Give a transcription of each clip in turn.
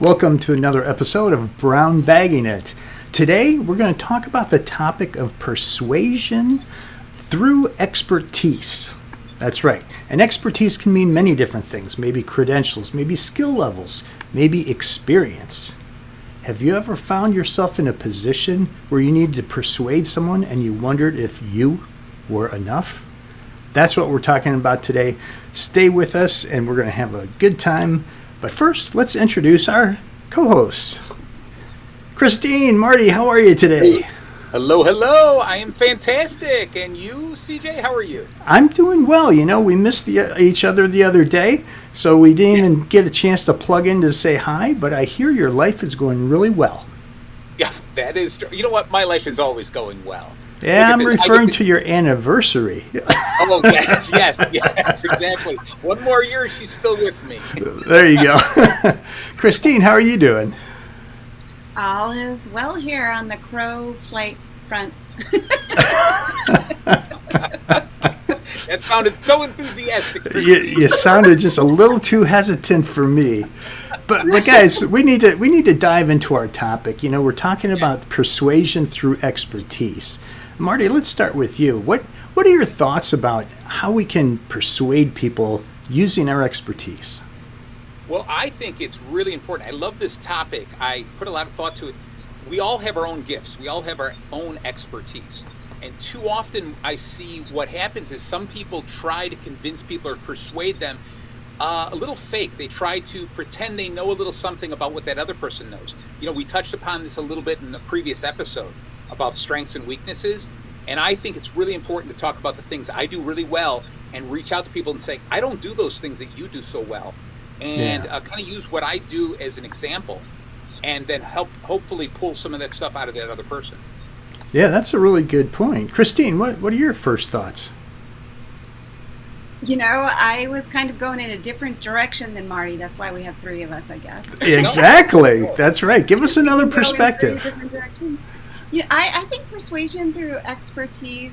Welcome to another episode of Brown Bagging It. Today, we're going to talk about the topic of persuasion through expertise. That's right. And expertise can mean many different things. Maybe credentials, maybe skill levels, maybe experience. Have you ever found yourself in a position where you needed to persuade someone and you wondered if you were enough? That's what we're talking about today. Stay with us and we're going to have a good time. But first, let's introduce our co-hosts. Christine, Marty, how are you today? Hello. I am fantastic. And you, CJ, how are you? I'm doing well. You know, we missed each other the other day, so we didn't even get a chance to plug in to say hi, but I hear your life is going really well. Yeah, that is true. You know what? My life is always going well. Yeah, I'm referring to your anniversary. Oh, yes, exactly. One more year, she's still with me. There you go. Christine, how are you doing? All is well here on the Crow flight front. That sounded so enthusiastic. You sounded just a little too hesitant for me. But guys, we need to dive into our topic. You know, we're talking about persuasion through expertise. Marty, let's start with you. What are your thoughts about how we can persuade people using our expertise? Well, I think it's really important. I love this topic. I put a lot of thought to it. We all have our own gifts. We all have our own expertise. And too often I see what happens is some people try to convince people or persuade them a little fake. They try to pretend they know a little something about what that other person knows. You know, we touched upon this a little bit in the previous episode about strengths and weaknesses. And I think it's really important to talk about the things I do really well and reach out to people and say, I don't do those things that you do so well. And kind of use what I do as an example and then hopefully pull some of that stuff out of that other person. Yeah, that's a really good point. Christine, what are your first thoughts? You know, I was kind of going in a different direction than Marty. That's why we have three of us, I guess. Exactly. That's right. Give us another perspective. Different directions. You know, I think persuasion through expertise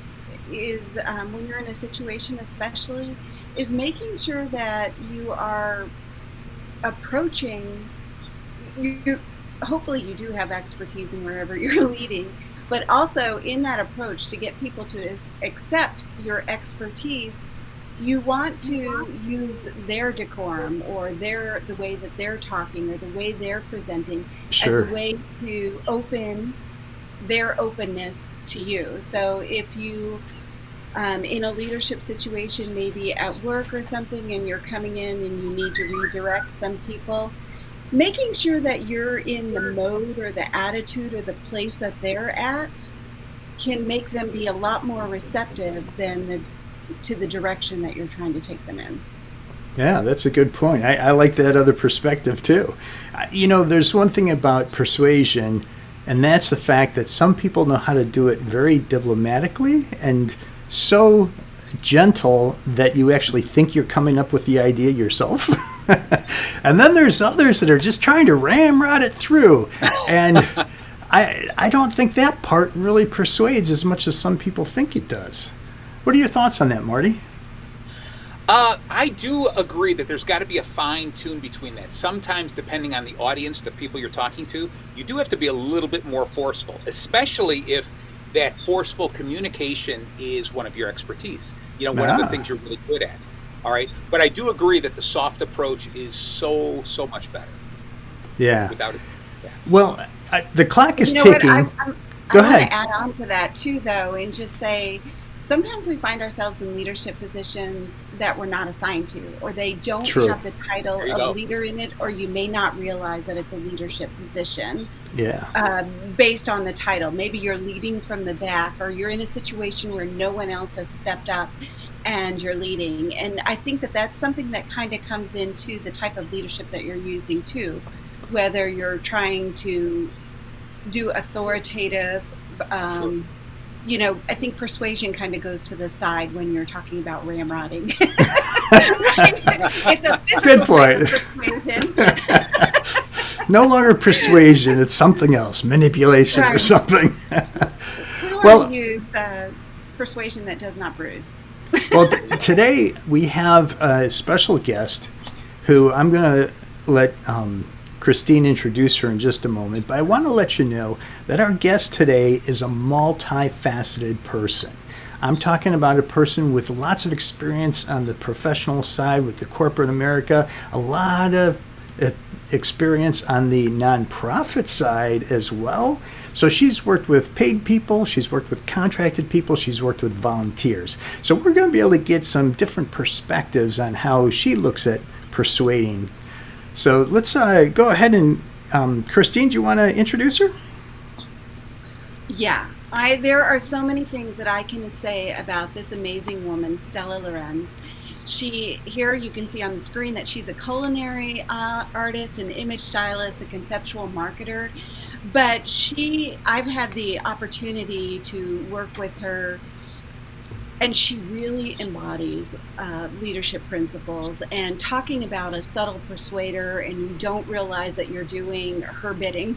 is, when you're in a situation especially, is making sure that you are approaching, hopefully you do have expertise in wherever you're leading, but also in that approach to get people to accept your expertise, you want to use their decorum or the way that they're talking or the way they're presenting as a way to open their openness to you. So if you in a leadership situation, maybe at work or something, and you're coming in and you need to redirect some people, making sure that you're in the mode or the attitude or the place that they're at can make them be a lot more receptive than to the direction that you're trying to take them in. Yeah, that's a good point. I like that other perspective too. You know, there's one thing about persuasion, and that's the fact that some people know how to do it very diplomatically and so gentle that you actually think you're coming up with the idea yourself. And then there's others that are just trying to ramrod it through. And I don't think that part really persuades as much as some people think it does. What are your thoughts on that, Marty? I do agree that there's got to be a fine tune between that. Sometimes, depending on the audience, the people you're talking to, you do have to be a little bit more forceful, especially if that forceful communication is one of your expertise. You know, one of the things you're really good at. All right. But I do agree that the soft approach is so much better. Yeah. Without it. Yeah. Well, the clock is ticking. Go ahead. I want to add on to that too, though, and just say, sometimes we find ourselves in leadership positions that we're not assigned to, or they don't have the title of leader in it, or you may not realize that it's a leadership position. Yeah. Based on the title. Maybe you're leading from the back, or you're in a situation where no one else has stepped up and you're leading. And I think that that's something that kind of comes into the type of leadership that you're using too, whether you're trying to do authoritative, you know, I think persuasion kind of goes to the side when you're talking about ramrodding. It's a physical type of persuasion. No longer persuasion, it's something else, manipulation or something. We want to use persuasion that does not bruise. Well, today we have a special guest who I'm going to let Christine introduce her in just a moment, but I want to let you know that our guest today is a multifaceted person. I'm talking about a person with lots of experience on the professional side with the corporate America, a lot of experience on the nonprofit side as well. So she's worked with paid people, she's worked with contracted people, she's worked with volunteers. So we're going to be able to get some different perspectives on how she looks at persuading. So let's go ahead and Christine, do you want to introduce her? Yeah, there are so many things that I can say about this amazing woman, Stella Lorens. Here you can see on the screen that she's a culinary artist, an image stylist, a conceptual marketer. But I've had the opportunity to work with her, and she really embodies leadership principles. And talking about a subtle persuader, and you don't realize that you're doing her bidding.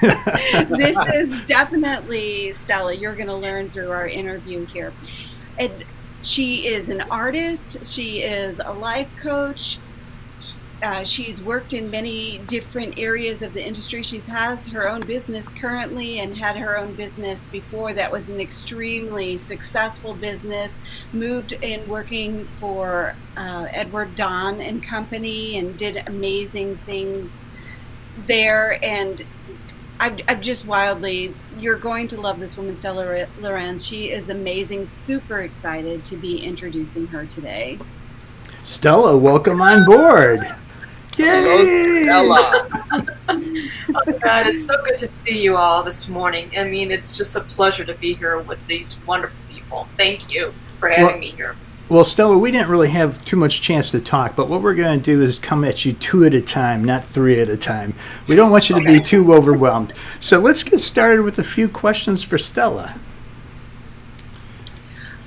This is definitely Stella. You're going to learn through our interview here. And she is an artist. She is a life coach. She's worked in many different areas of the industry. She has her own business currently and had her own business before that was an extremely successful business. Moved in working for Edward Don and Company and did amazing things there. And I'm just you're going to love this woman, Stella Lorens. She is amazing. Super excited to be introducing her today. Stella, welcome on board. Yay! Stella. Oh God, it's so good to see you all this morning. I mean, it's just a pleasure to be here with these wonderful people. Thank you for having me here. Well, Stella, we didn't really have too much chance to talk, but what we're going to do is come at you 2 at a time, not 3 at a time. We don't want you to be too overwhelmed. So let's get started with a few questions for Stella.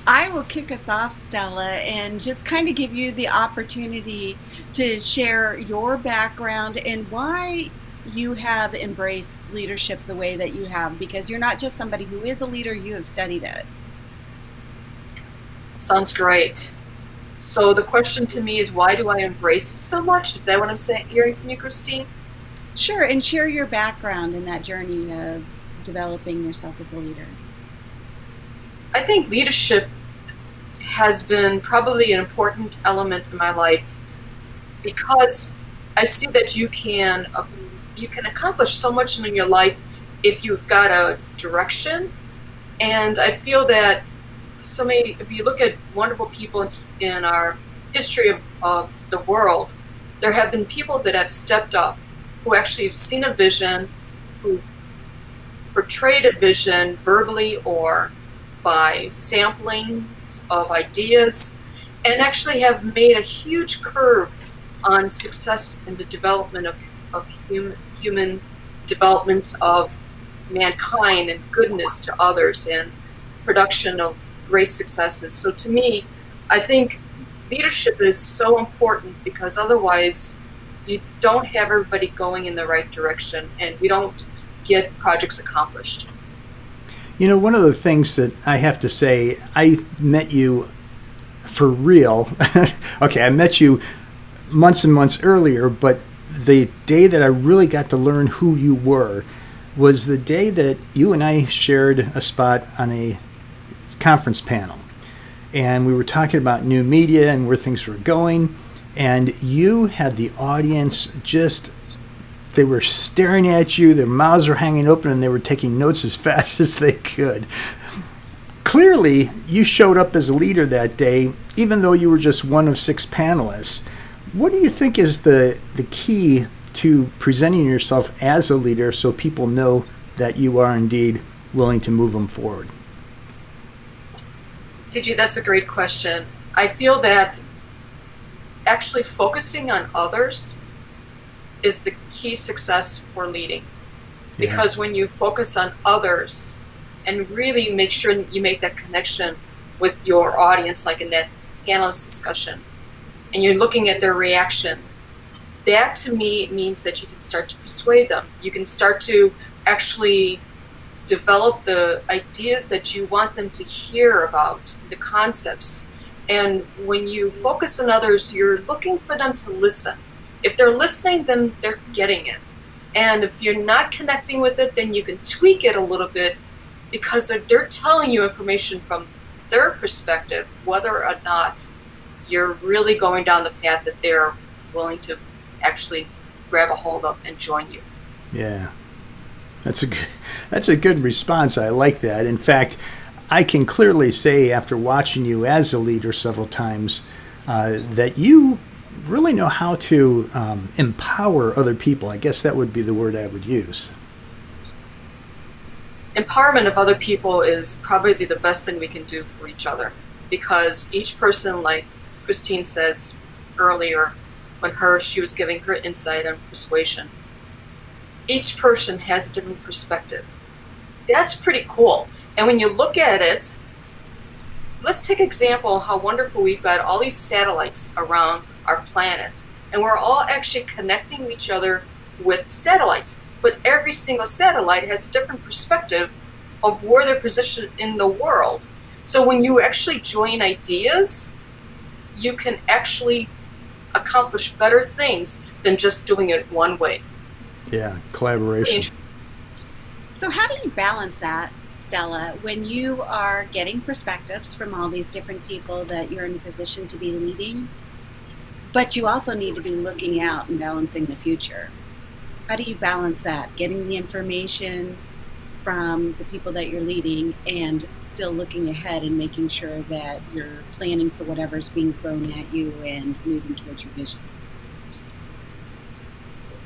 I will kick us off, Stella, and just kind of give you the opportunity to share your background and why you have embraced leadership the way that you have, because you're not just somebody who is a leader, you have studied it. Sounds great. So the question to me is, why do I embrace it so much? Is that what I'm hearing from you, Christine? Sure, and share your background in that journey of developing yourself as a leader. I think leadership has been probably an important element in my life because I see that you can accomplish so much in your life if you've got a direction. And I feel that if you look at wonderful people in our history of the world, there have been people that have stepped up, who actually have seen a vision, who portrayed a vision verbally or by sampling of ideas, and actually have made a huge curve on success in the development of human development of mankind and goodness to others and production of great successes. So to me, I think leadership is so important because otherwise you don't have everybody going in the right direction and we don't get projects accomplished. You know, one of the things that I have to say, I met you for real. Okay, I met you months and months earlier, but the day that I really got to learn who you were was the day that you and I shared a spot on a conference panel. And we were talking about new media and where things were going. And you had the audience they were staring at you, their mouths were hanging open, and they were taking notes as fast as they could. Clearly, you showed up as a leader that day, even though you were just one of 6 panelists. What do you think is the key to presenting yourself as a leader so people know that you are indeed willing to move them forward? CG, that's a great question. I feel that actually focusing on others is the key success for leading. Because when you focus on others and really make sure you make that connection with your audience, like in that panelist discussion, and you're looking at their reaction, that to me means that you can start to persuade them. You can start to actually develop the ideas that you want them to hear about, the concepts. And when you focus on others, you're looking for them to listen. If they're listening, then they're getting it. And if you're not connecting with it, then you can tweak it a little bit, because they're telling you information from their perspective, whether or not you're really going down the path that they're willing to actually grab a hold of and join you. Yeah, that's a good response. I like that. In fact, I can clearly say after watching you as a leader several times that you really know how to empower other people. I guess that would be the word I would use. Empowerment of other people is probably the best thing we can do for each other, because each person, like Christine says earlier, when she was giving her insight on persuasion, each person has a different perspective. That's pretty cool. And when you look at it, let's take example how wonderful we've got all these satellites around our planet, and we're all actually connecting each other with satellites. But every single satellite has a different perspective of where they're positioned in the world. So when you actually join ideas, you can actually accomplish better things than just doing it one way. Yeah, collaboration. So how do you balance that, Stella, when you are getting perspectives from all these different people that you're in a position to be leading, but you also need to be looking out and balancing the future? How do you balance that, getting the information from the people that you're leading and still looking ahead and making sure that you're planning for whatever's being thrown at you and moving towards your vision?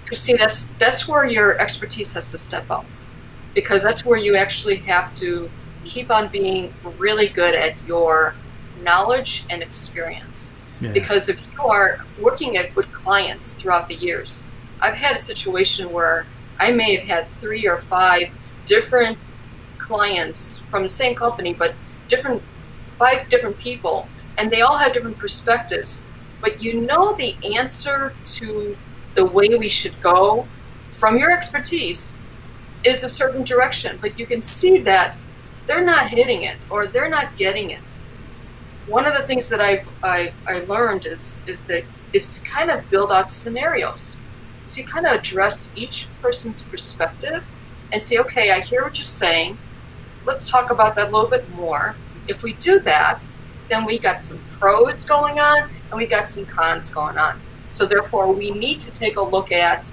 Christine, that's where your expertise has to step up, because that's where you actually have to keep on being really good at your knowledge and experience. Yeah. Because if you are working with clients throughout the years, I've had a situation where I may have had 3 or 5 different clients from the same company, but 5 different people, and they all have different perspectives. But you know the answer to the way we should go from your expertise is a certain direction, but you can see that they're not hitting it or they're not getting it. One of the things that I learned is to kind of build out scenarios. So you kind of address each person's perspective and say, okay, I hear what you're saying. Let's talk about that a little bit more. If we do that, then we got some pros going on and we got some cons going on. So therefore, we need to take a look at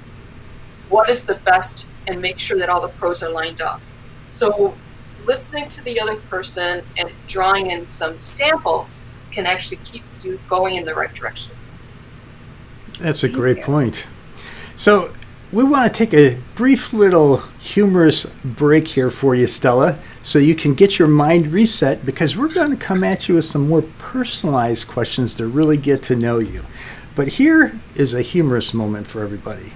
what is the best and make sure that all the pros are lined up. So listening to the other person and drawing in some samples can actually keep you going in the right direction. That's a great point. So we want to take a brief little humorous break here for you, Stella, so you can get your mind reset, because we're going to come at you with some more personalized questions to really get to know you. But here is a humorous moment for everybody.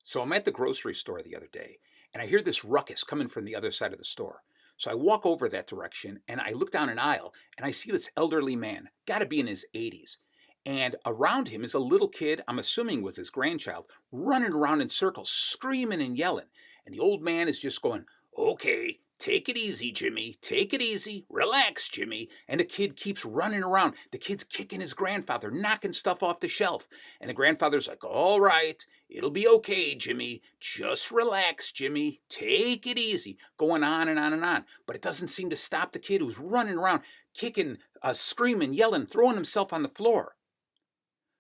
So I'm at the grocery store the other day, and I hear this ruckus coming from the other side of the store. So I walk over that direction, and I look down an aisle, and I see this elderly man, got to be in his 80s. And around him is a little kid, I'm assuming was his grandchild, running around in circles, screaming and yelling. And the old man is just going, okay, take it easy, Jimmy. Take it easy. Relax, Jimmy. And the kid keeps running around. The kid's kicking his grandfather, knocking stuff off the shelf. And the grandfather's like, all right, it'll be okay, Jimmy. Just relax, Jimmy. Take it easy. Going on and on and on. But it doesn't seem to stop the kid who's running around, kicking, screaming, yelling, throwing himself on the floor.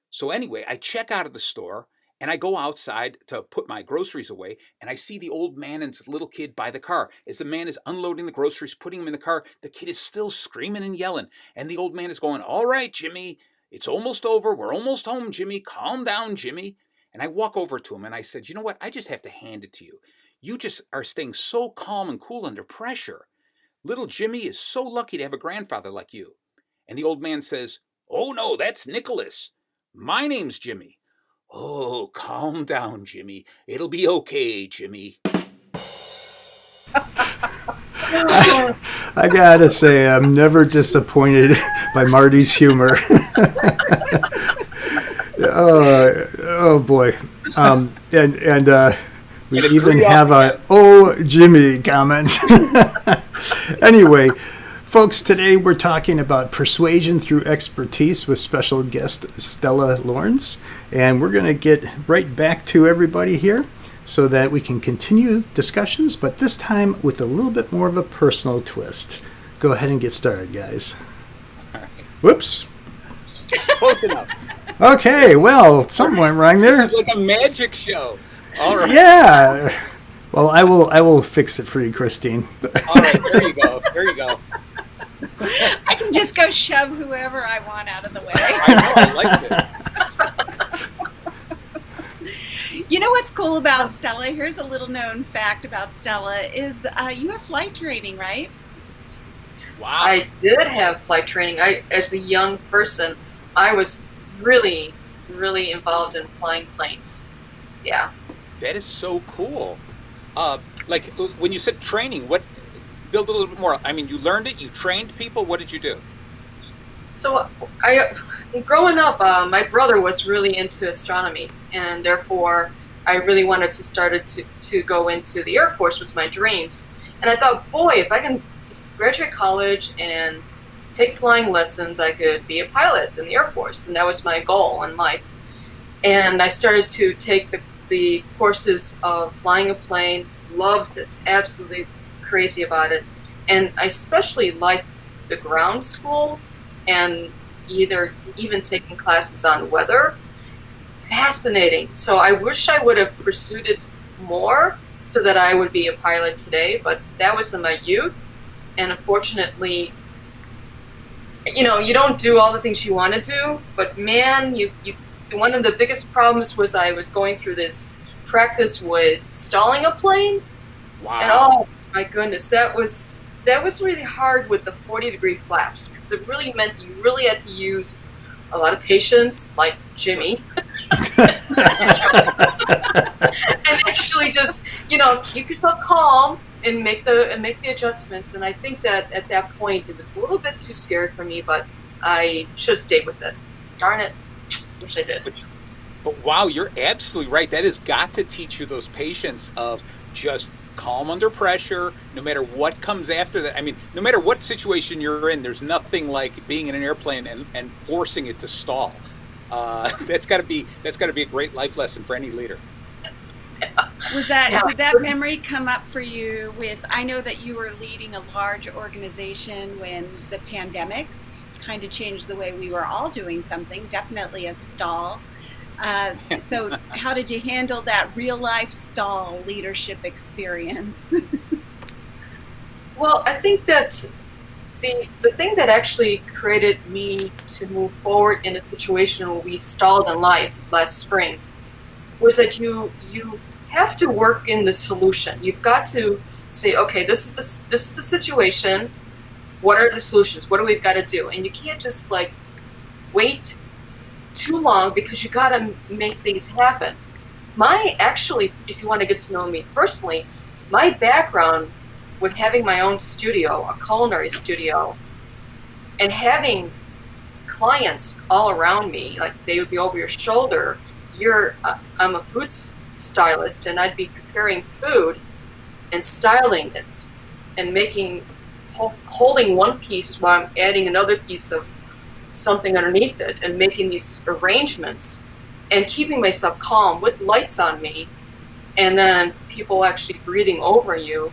So anyway, I check out of the store, and I go outside to put my groceries away, and I see the old man and his little kid by the car. As the man is unloading the groceries, putting them in the car, the kid is still screaming and yelling. And the old man is going, all right, Jimmy, it's almost over. We're almost home, Jimmy. Calm down, Jimmy. And I walk over to him, and I said, you know what? I just have to hand it to you. You just are staying so calm and cool under pressure. Little Jimmy is so lucky to have a grandfather like you. And the old man says, oh, no, that's Nicholas. My name's Jimmy. Oh, calm down, Jimmy. It'll be okay, Jimmy. I gotta say, I'm never disappointed by Marty's humor. Oh boy. We even have a "Oh Jimmy" comment. Anyway, Folks, today we're talking about persuasion through expertise with special guest Stella Lorens. And we're going to get right back to everybody here so that we can continue discussions, but this time with a little bit more of a personal twist. Go ahead and get started, guys. All right. Whoops. Close enough. Okay, well, something went wrong there. This is like a magic show. All right. Yeah. Well, I will fix it for you, Christine. All right, there you go. There you go. I can just go shove whoever I want out of the way. I know, I like it. You know what's cool about Stella? Here's a little known fact about Stella is you have flight training, right? Wow. I did have flight training. As a young person, I was really, really involved in flying planes. Yeah. That is so cool. Like when you said training, what? Build a little bit more. I mean, you learned it. You trained people. What did you do? So, growing up, my brother was really into astronomy, and therefore, I really wanted to start to go into the Air Force. Was my dreams, and I thought, boy, if I can graduate college and take flying lessons, I could be a pilot in the Air Force, and that was my goal in life. And I started to take the courses of flying a plane. Loved it, absolutely crazy about it, and I especially liked the ground school and even taking classes on weather. Fascinating. So I wish I would have pursued it more so that I would be a pilot today, but that was in my youth, and unfortunately, you don't do all the things you want to do, but man, you one of the biggest problems was I was going through this practice with stalling a plane. Wow. And oh my goodness, that was really hard with the 40-degree flaps, because it really meant you really had to use a lot of patience, like Jimmy, and actually just keep yourself calm and make the adjustments. And I think that at that point it was a little bit too scary for me, but I should have stayed with it. Darn it, wish I did. But wow, you're absolutely right. That has got to teach you those patience of just calm under pressure, no matter what comes after that. I mean, no matter what situation you're in, there's nothing like being in an airplane and forcing it to stall. That's got to be a great life lesson for any leader. Did that memory come up for you with? I know that you were leading a large organization when the pandemic kind of changed the way we were all doing something. Definitely a stall. So how did you handle that real life stall leadership experience? Well, I think that the thing that actually created me to move forward in a situation where we stalled in life last spring was that you have to work in the solution. You've got to say, okay, this is the situation. What are the solutions? What do we got to do? And you can't just wait too long, because you got to make things happen. If you want to get to know me personally, my background with having my own studio, a culinary studio, and having clients all around me, like they would be over your shoulder. I'm a food stylist, and I'd be preparing food and styling it and holding one piece while I'm adding another piece of something underneath it, and making these arrangements and keeping myself calm with lights on me, and then people actually breathing over you,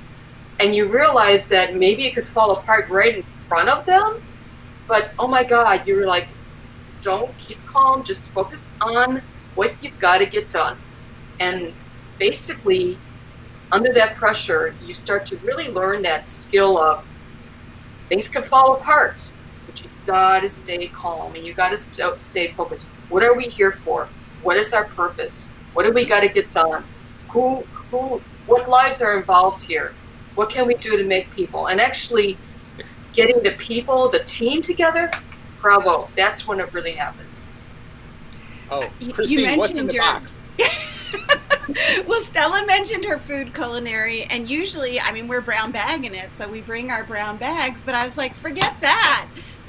and you realize that maybe it could fall apart right in front of them, but oh my God, you're like, don't keep calm, just focus on what you've got to get done. And basically, under that pressure, you start to really learn that skill of things can fall apart, but you got to stay calm and you got to stay focused. What are we here for? What is our purpose? What do we got to get done? What lives are involved here? What can we do to make people? And actually getting the people, the team together, bravo, that's when it really happens. Oh, Christine, what's in the box? Well, Stella mentioned her food culinary, and usually, we're brown bagging it, so we bring our brown bags, but I was like, forget that.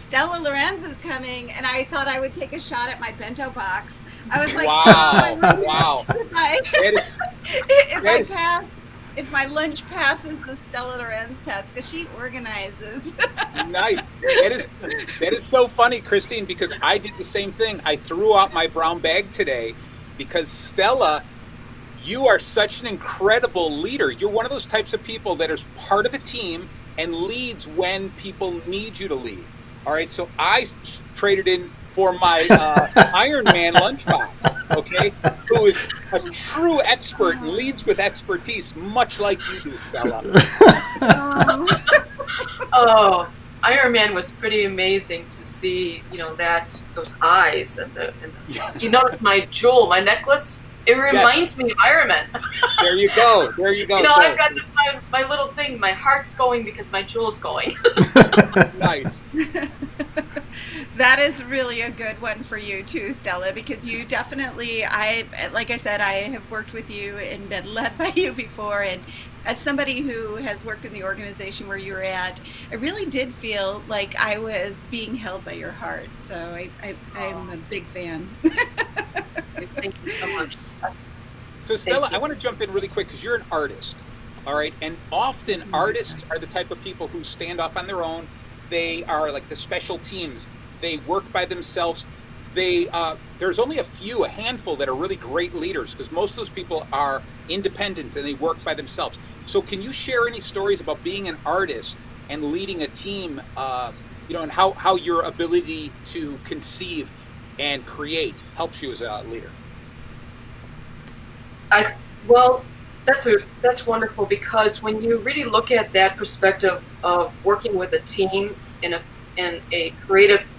Stella Lorens is coming, and I thought I would take a shot at my bento box. I was like, wow. If I pass, if my lunch passes the Stella Lorens test, because she organizes. Nice. That is so funny, Christine, because I did the same thing. I threw out my brown bag today because Stella, you are such an incredible leader. You're one of those types of people that is part of a team and leads when people need you to lead. All right, so I traded in for my Iron Man lunchbox, okay, who is a true expert and leads with expertise, much like you do, Stella. Oh, Iron Man was pretty amazing to see, those eyes and you notice my jewel, my necklace. It reminds me of Iron Man. There you go. I've got this my little thing. My heart's going because my jewel's going. Nice. That is really a good one for you too, Stella, because you definitely, like I said, I have worked with you and been led by you before, and as somebody who has worked in the organization where you were at, I really did feel like I was being held by your heart. So I'm a big fan. Thank you so much. So Stella, I want to jump in really quick because you're an artist, all right? And often artists are the type of people who stand up on their own. They are like the special teams. They work by themselves. There's only a handful that are really great leaders because most of those people are independent and they work by themselves. So can you share any stories about being an artist and leading a team, and how your ability to conceive and create helps you as a leader? That's wonderful, because when you really look at that perspective of working with a team in a creative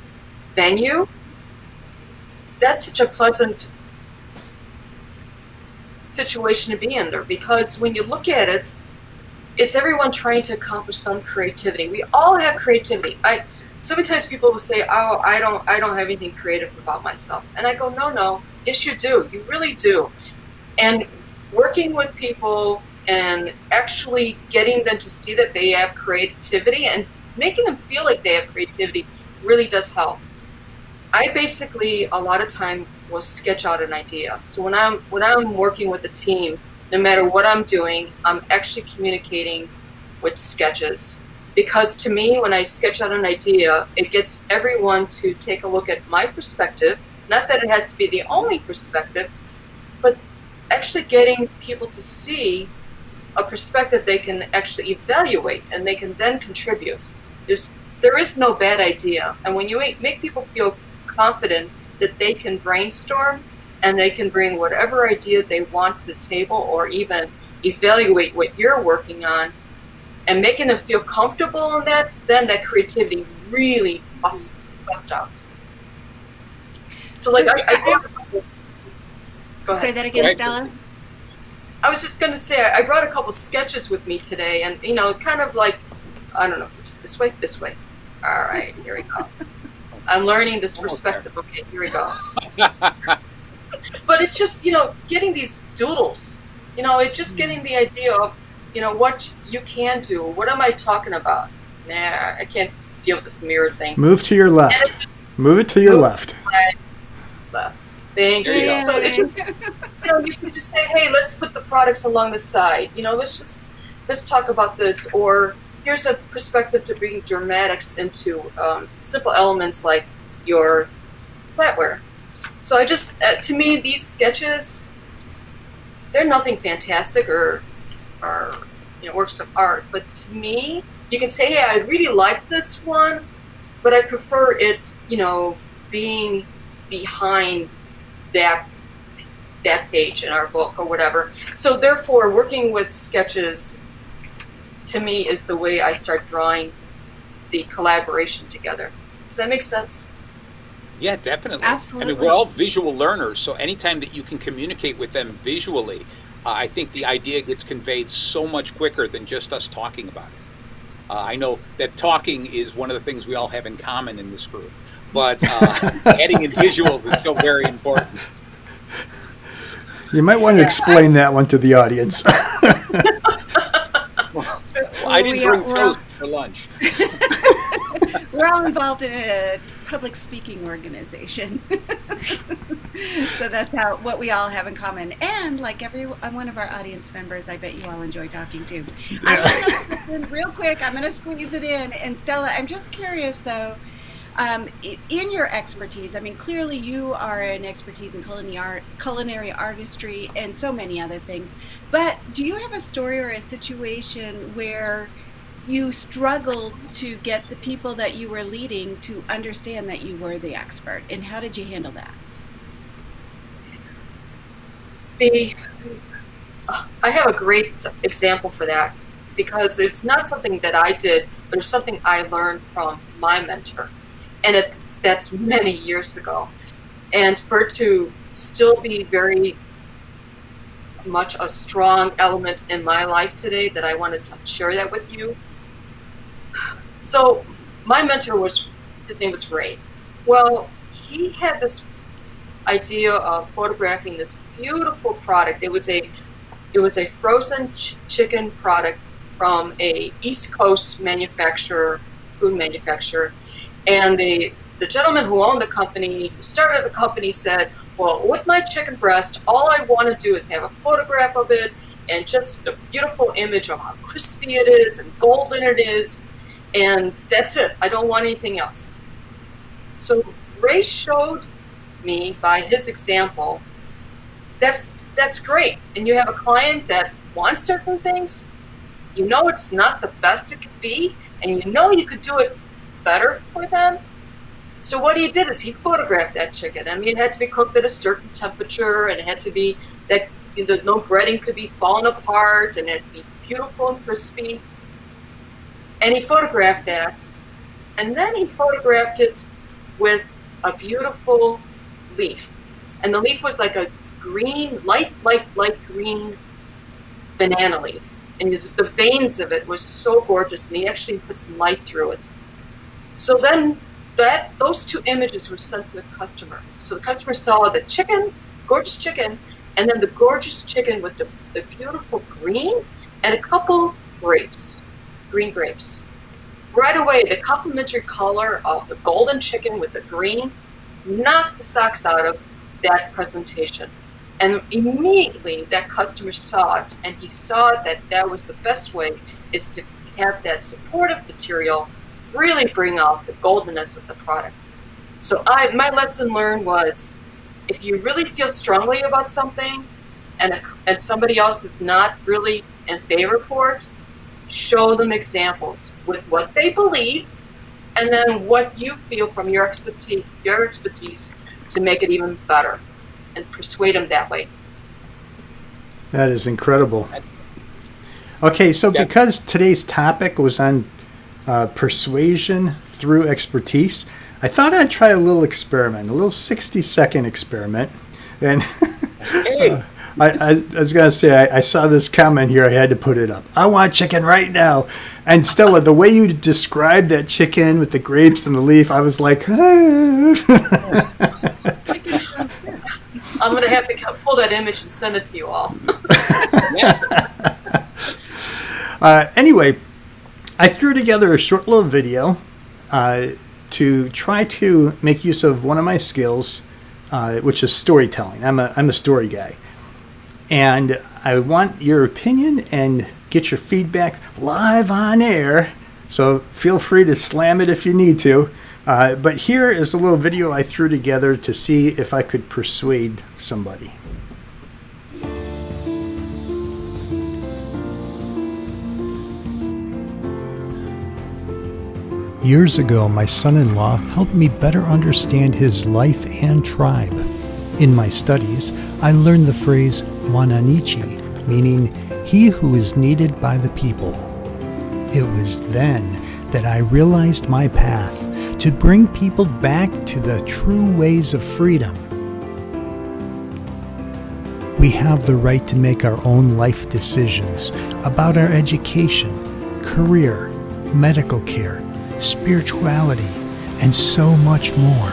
venue, that's such a pleasant situation to be under, because when you look at it, it's everyone trying to accomplish some creativity. We all have creativity. Sometimes people will say, "Oh, I don't have anything creative about myself," and I go, "No, yes, you do. You really do." And working with people and actually getting them to see that they have creativity and making them feel like they have creativity really does help. I basically, a lot of time, will sketch out an idea. So when I'm working with a team, no matter what I'm doing, I'm actually communicating with sketches. Because to me, when I sketch out an idea, it gets everyone to take a look at my perspective. Not that it has to be the only perspective, but actually getting people to see a perspective they can actually evaluate and they can then contribute. There is no bad idea. And when you make people feel confident that they can brainstorm and they can bring whatever idea they want to the table, or even evaluate what you're working on, and making them feel comfortable in that, then that creativity really busts out. So like go ahead. Say that again, Stella. I was just going to say, I brought a couple sketches with me today, and kind of like, I don't know, this way. All right, here we go. I'm learning this perspective. Okay, here we go. But it's just, getting these doodles. It's just getting the idea of, what you can do. What am I talking about? Nah, I can't deal with this mirror thing. Move to your left. Move it to your left. Left. Thank you. So it's just, you can just say, hey, let's put the products along the side. Let's talk about this. Or here's a perspective to bring dramatics into simple elements like your flatware. So I just, to me, these sketches, they're nothing fantastic or works of art. But to me, you can say, hey, I really like this one, but I prefer it, being behind that page in our book or whatever. So therefore, working with sketches, to me, is the way I start drawing the collaboration together. Does that make sense? Yeah, definitely. Absolutely. I mean, we're all visual learners, so anytime that you can communicate with them visually, I think the idea gets conveyed so much quicker than just us talking about it. I know that talking is one of the things we all have in common in this group, but adding in visuals is so very important. You might want to explain that one to the audience. Well, I didn't bring toast for lunch. We're all involved in a public speaking organization. So that's what we all have in common. And like every one of our audience members, I bet you all enjoy talking too. I have a question real quick. I'm going to squeeze it in. And Stella, I'm just curious though, in your expertise, I mean, clearly you are an expertise in culinary artistry and so many other things. But do you have a story or a situation where you struggled to get the people that you were leading to understand that you were the expert? And how did you handle that? I have a great example for that, because it's not something that I did, but it's something I learned from my mentor. And that's many years ago. And for it to still be very much a strong element in my life today, that I wanted to share that with you. So my mentor his name was Ray. Well, he had this idea of photographing this beautiful product. It was a frozen chicken product from a East Coast food manufacturer. And the gentleman who owned the company, who started the company, said, well, with my chicken breast, all I want to do is have a photograph of it and just a beautiful image of how crispy it is and golden it is. And that's it. I don't want anything else. So Ray showed me by his example, that's great. And you have a client that wants certain things. You know it's not the best it could be, and you know you could do it better for them. So what he did is he photographed that chicken. I mean, it had to be cooked at a certain temperature, and it had to be that no breading could be falling apart, and it had to be beautiful and crispy. And he photographed that, and then he photographed it with a beautiful leaf. And the leaf was like a green, light green banana leaf. And the veins of it was so gorgeous, and he actually put some light through it. So then those two images were sent to the customer. So the customer saw the chicken, gorgeous chicken, and then the gorgeous chicken with the beautiful green and a couple grapes, green grapes. Right away, the complementary color of the golden chicken with the green knocked the socks out of that presentation. And immediately that customer saw it, and he saw that was the best way, is to have that supportive material really bring out the goldenness of the product. So my lesson learned was, if you really feel strongly about something and somebody else is not really in favor for it, show them examples with what they believe, and then what you feel from your expertise to make it even better, and persuade them that way. That is incredible. Okay, so because today's topic was on persuasion through expertise, I thought I'd try a little experiment, a little 60-second experiment. And I was going to say, I saw this comment here. I had to put it up. I want chicken right now. And Stella, the way you described that chicken with the grapes and the leaf, I was like, I'm going to have to pull that image and send it to you all. Anyway, I threw together a short little video to try to make use of one of my skills, which is storytelling. I'm a story guy. And I want your opinion and get your feedback live on air. So feel free to slam it if you need to. But here is a little video I threw together to see if I could persuade somebody. Years ago, my son-in-law helped me better understand his life and tribe. In my studies, I learned the phrase wananichi, meaning he who is needed by the people. It was then that I realized my path to bring people back to the true ways of freedom. We have the right to make our own life decisions about our education, career, medical care, spirituality, and so much more.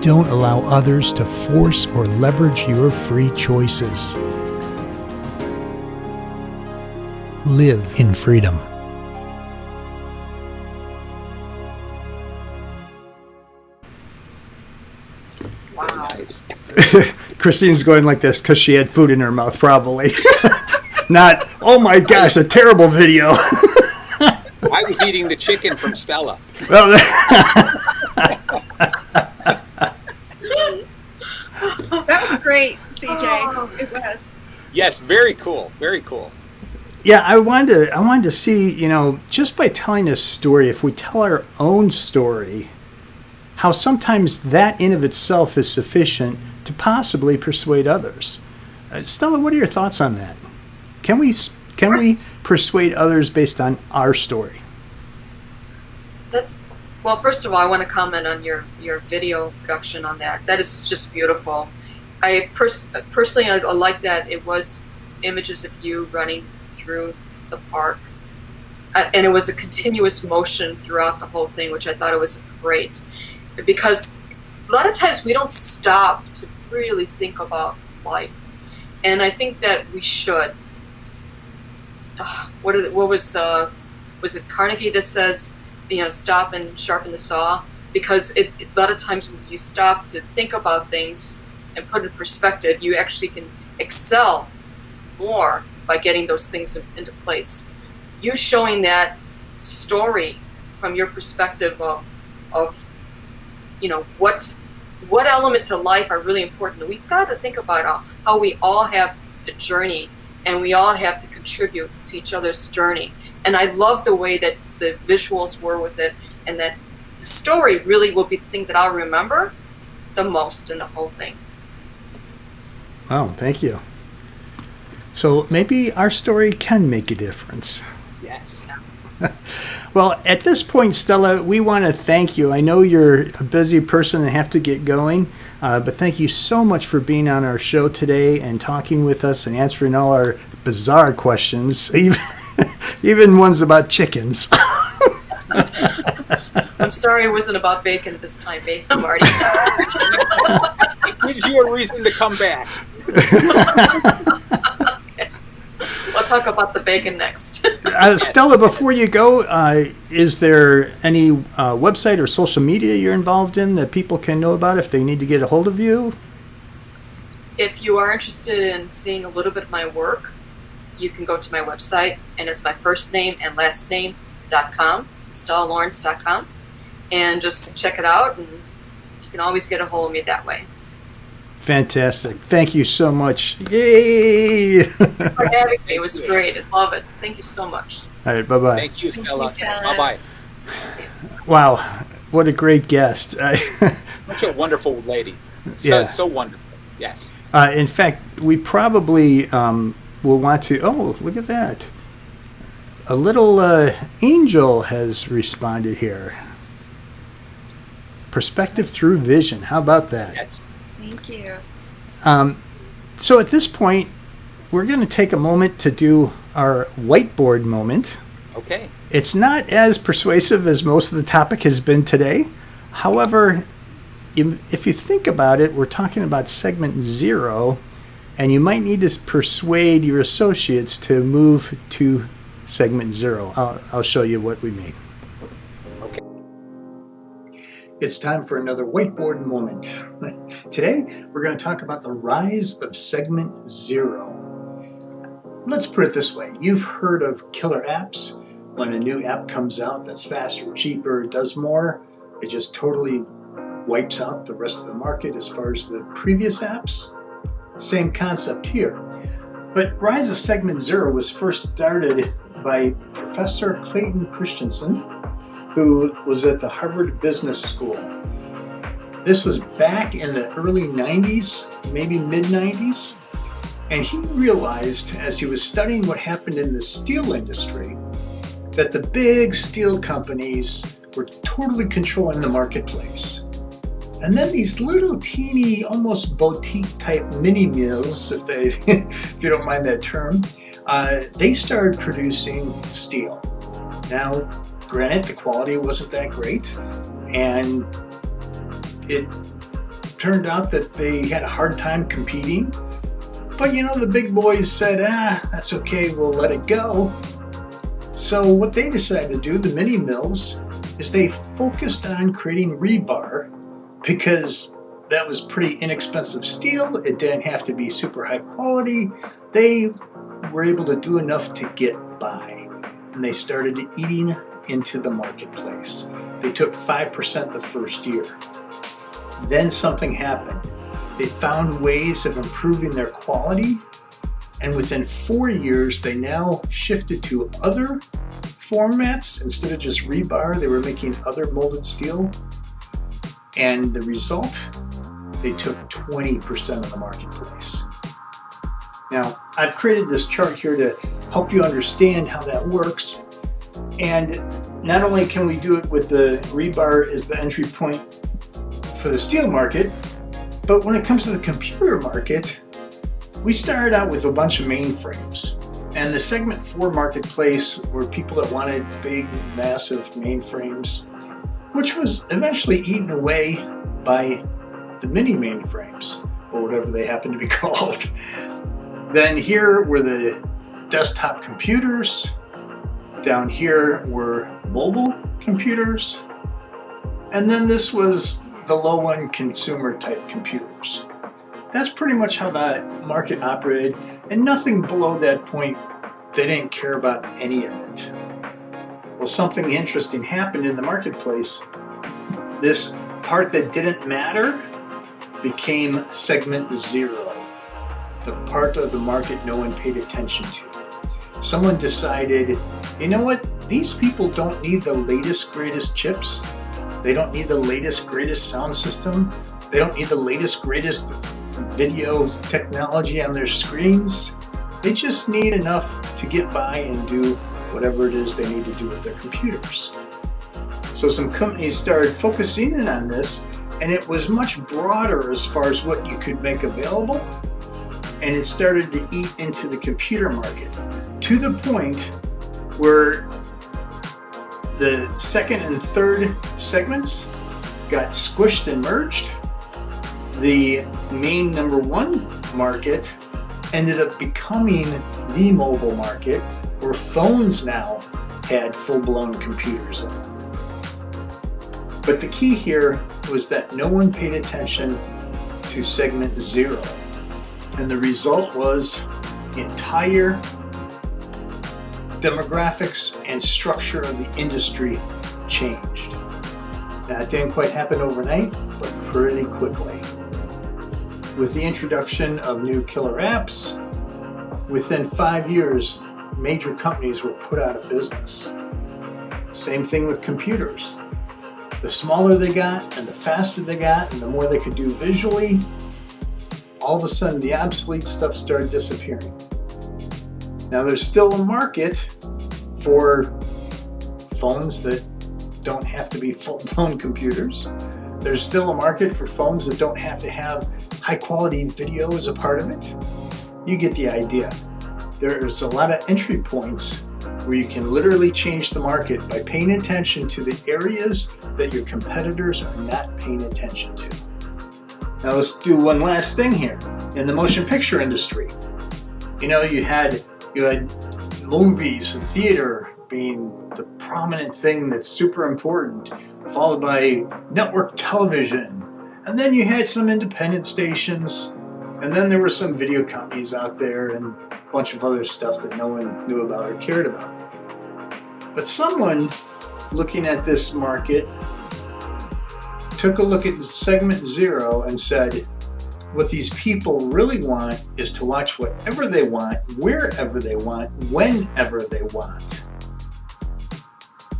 Don't allow others to force or leverage your free choices. live in freedom. Wow. Nice. Christine's going like this because she had food in her mouth, probably. Not, oh my gosh, a terrible video. I was eating the chicken from Stella. Well, That was great, CJ. It was. Yes, very cool. Very cool. yeah, I wanted to see, just by telling a story, if we tell our own story, how sometimes that in of itself is sufficient to possibly persuade others. Stella, what are your thoughts on that? Can we persuade others based on our story? Well, first of all, I want to comment on your video production on that. That is just beautiful. I personally I like that it was images of you running through the park, and it was a continuous motion throughout the whole thing, which I thought it was great, because a lot of times we don't stop to really think about life, and I think that we should. What was it Carnegie that says, stop and sharpen the saw? Because a lot of times when you stop to think about things and put in perspective, you actually can excel more by getting those things into place. You showing that story from your perspective of what elements of life are really important. We've got to think about how we all have a journey, and we all have to contribute to each other's journey. And I love the way that the visuals were with it, and that the story really will be the thing that I'll remember the most in the whole thing. Wow, thank you. So maybe our story can make a difference. Yes. Well, at this point, Stella, we want to thank you. I know you're a busy person and have to get going, but thank you so much for being on our show today and talking with us and answering all our bizarre questions, even ones about chickens. I'm sorry it wasn't about bacon this time, Marty. It gives you a reason to come back. We'll talk about the bacon next. Stella, before you go, is there any website or social media you're involved in that people can know about if they need to get a hold of you? If you are interested in seeing a little bit of my work, you can go to my website, and it's my first name and last name.com, StellaLorens.com, and just check it out, and you can always get a hold of me that way. Fantastic. Thank you so much. Yay! For having me. It was great. I love it. Thank you so much. All right, bye-bye. Thank you, Stella. Thank you, Stella. Bye-bye. Wow, what a great guest. Such a wonderful lady. Yeah. So wonderful. Yes. In fact, we probably will want to... Oh, look at that. A little angel has responded here. Perspective through vision. How about that? Yes. Thank you. So at this point, we're going to take a moment to do our whiteboard moment. Okay. It's not as persuasive as most of the topic has been today. However, if you think about it, we're talking about segment 0, and you might need to persuade your associates to move to segment 0. I'll show you what we mean. Okay. It's time for another whiteboard moment. Today, we're going to talk about the rise of segment 0. Let's put it this way. You've heard of killer apps. When a new app comes out that's faster, cheaper, does more, it just totally wipes out the rest of the market as far as the previous apps. Same concept here. But rise of segment 0 was first started by Professor Clayton Christensen, who was at the Harvard Business School. This was back in the early 90s, maybe mid-90s, and he realized as he was studying what happened in the steel industry that the big steel companies were totally controlling the marketplace. And then these little teeny, almost boutique-type mini-mills, if you don't mind that term, they started producing steel. Now, granted, the quality wasn't that great, and it turned out that they had a hard time competing, But you know, the big boys said, that's okay, we'll let it go. So what they decided to do, the mini mills, is they focused on creating rebar because that was pretty inexpensive steel. It didn't have to be super high quality. They were able to do enough to get by. And they started eating into the marketplace. They took 5% the first year. Then something happened. They found ways of improving their quality, and within 4 years they now shifted to other formats. Instead of just rebar, they were making other molded steel, and the result, they took 20% of the marketplace. Now, I've created this chart here to help you understand how that works, and not only can we do it with the rebar as the entry point for the steel market, but when it comes to the computer market, we started out with a bunch of mainframes. And the segment 4 marketplace were people that wanted big, massive mainframes, which was eventually eaten away by the mini mainframes, or whatever they happen to be called. Then here were the desktop computers. Down here were mobile computers. And then this was the low-end consumer type computers. That's pretty much how that market operated, and nothing below that point, they didn't care about any of it. Well, something interesting happened in the marketplace. This part that didn't matter became segment 0, the part of the market no one paid attention to. Someone decided, you know what, these people don't need the latest, greatest chips. They don't need the latest, greatest sound system. They don't need the latest, greatest video technology on their screens. They just need enough to get by and do whatever it is they need to do with their computers. So some companies started focusing in on this, and it was much broader as far as what you could make available, and it started to eat into the computer market to the point where the second and third segments got squished and merged. The main number 1 market ended up becoming the mobile market, where phones now had full-blown computers in them. But the key here was that no one paid attention to segment 0. And the result was the entire demographics and structure of the industry changed. Now, it didn't quite happen overnight, but pretty quickly. With the introduction of new killer apps, within 5 years, major companies were put out of business. Same thing with computers. The smaller they got, and the faster they got, and the more they could do visually, all of a sudden the obsolete stuff started disappearing. Now, there's still a market for phones that don't have to be full-blown computers. There's still a market for phones that don't have to have high-quality video as a part of it. You get the idea. There's a lot of entry points where you can literally change the market by paying attention to the areas that your competitors are not paying attention to. Now, let's do one last thing here. In the motion picture industry, you had movies and theater being the prominent thing that's super important, followed by network television, and then you had some independent stations, and then there were some video companies out there and a bunch of other stuff that no one knew about or cared about. But someone looking at this market took a look at segment 0 and said, what these people really want is to watch whatever they want, wherever they want, whenever they want.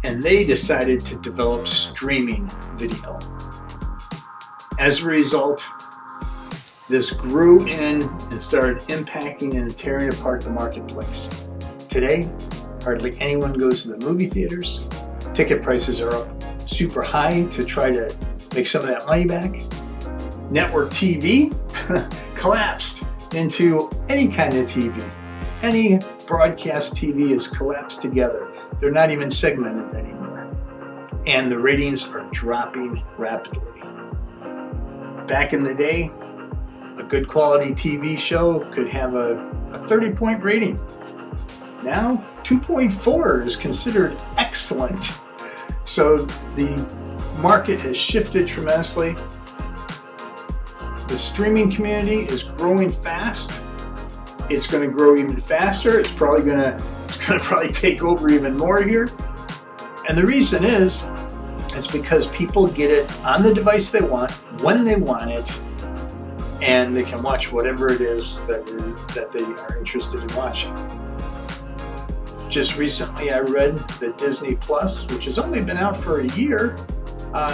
And they decided to develop streaming video. As a result, this grew in and started impacting and tearing apart the marketplace. Today, hardly anyone goes to the movie theaters. Ticket prices are up super high to try to make some of that money back. Network TV collapsed into any kind of TV. Any broadcast TV is collapsed together. They're not even segmented anymore. And the ratings are dropping rapidly. Back in the day, A good quality TV show could have a 30-point rating. Now, 2.4 is considered excellent. So the market has shifted tremendously. The streaming community is growing fast. It's going to grow even faster. It's going to take over even more here. And the reason is because people get it on the device they want, when they want it, and they can watch whatever it is that they are interested in watching. Just recently I read that Disney Plus, which has only been out for a year,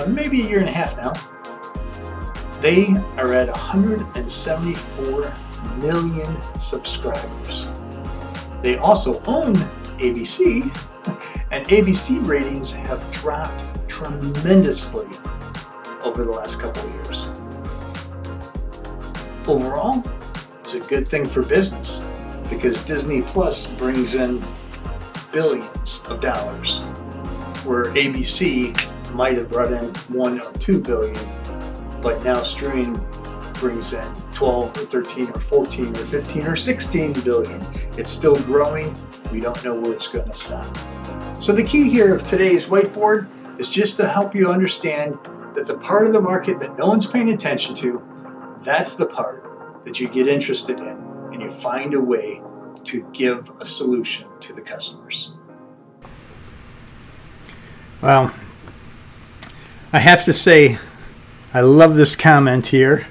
maybe a year and a half now, they are at 174 million subscribers. They also own ABC, and ABC ratings have dropped tremendously over the last couple of years. Overall, it's a good thing for business because Disney Plus brings in billions of dollars, where ABC might have brought in 1 or 2 billion, but now streaming brings in 12 or 13 or 14 or 15 or 16 billion. It's still growing. We don't know where it's going to stop. So the key here of today's whiteboard is just to help you understand that the part of the market that no one's paying attention to, that's the part that you get interested in, and you find a way to give a solution to the customers. Well, I have to say, I love this comment here.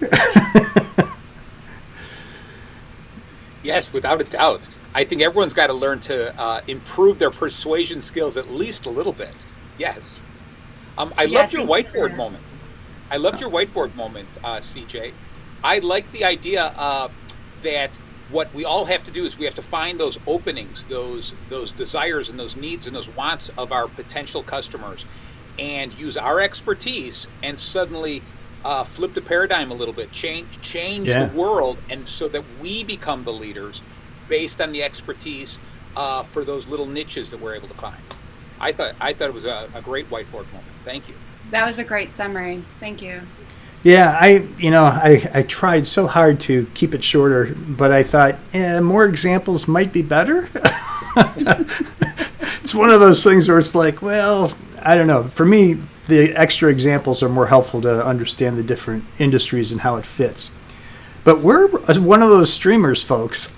Yes, without a doubt. I think everyone's got to learn to improve their persuasion skills at least a little bit. Yes. I loved your whiteboard moment. I loved your whiteboard moment, CJ. I like the idea that what we all have to do is we have to find those openings, those desires and those needs and those wants of our potential customers, and use our expertise and suddenly flip the paradigm a little bit, change the world, and so that we become the leaders based on the expertise for those little niches that we're able to find. I thought it was a great whiteboard moment. Thank you. That was a great summary. Thank you. Yeah, I tried so hard to keep it shorter, but I thought more examples might be better. It's one of those things where it's like, well, I don't know. For me, the extra examples are more helpful to understand the different industries and how it fits. But we're one of those streamers, folks.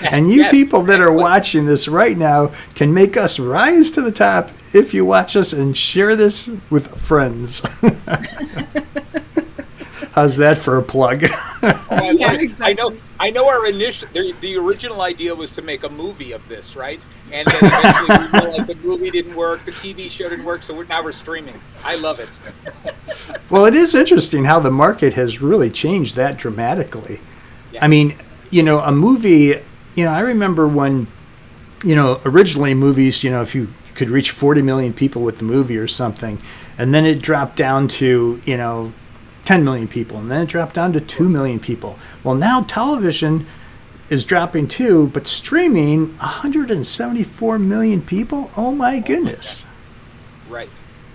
And you people that are watching this right now can make us rise to the top if you watch us and share this with friends. How's that for a plug? I know our initial, the original idea was to make a movie of this, right? And then eventually we realized the movie didn't work, the TV show didn't work, so now we're streaming. I love it. Well, it is interesting how the market has really changed that dramatically. Yes. I mean, a movie, I remember when, originally movies, if you could reach 40 million people with the movie or something, and then it dropped down to, 10 million people, and then it dropped down to 2 million people. Well, now television is dropping too, but streaming, 174 million people? Oh my goodness. Right.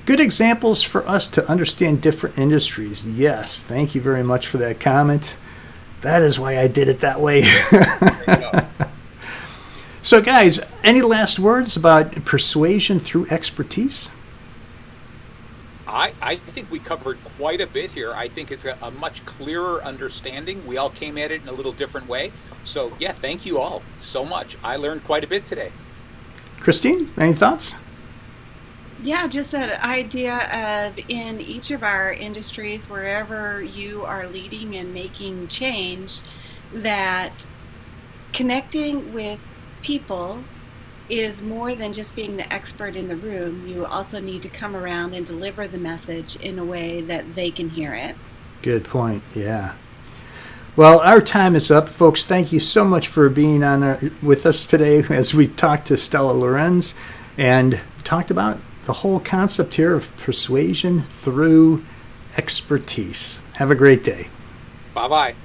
Good examples for us to understand different industries. Yes, thank you very much for that comment. That is why I did it that way. So guys, any last words about persuasion through expertise? I think we covered quite a bit here. I think it's a much clearer understanding. We all came at it in a little different way. So yeah, thank you all so much. I learned quite a bit today. Christine, any thoughts? Yeah, just that idea of in each of our industries, wherever you are leading and making change, that connecting with people is more than just being the expert in the room. You also need to come around and deliver the message in a way that they can hear it. Good point. Yeah. Well, our time is up, folks. Thank you so much for being on with us today as we talked to Stella Lorens and talked about the whole concept here of persuasion through expertise. Have a great day. Bye-bye.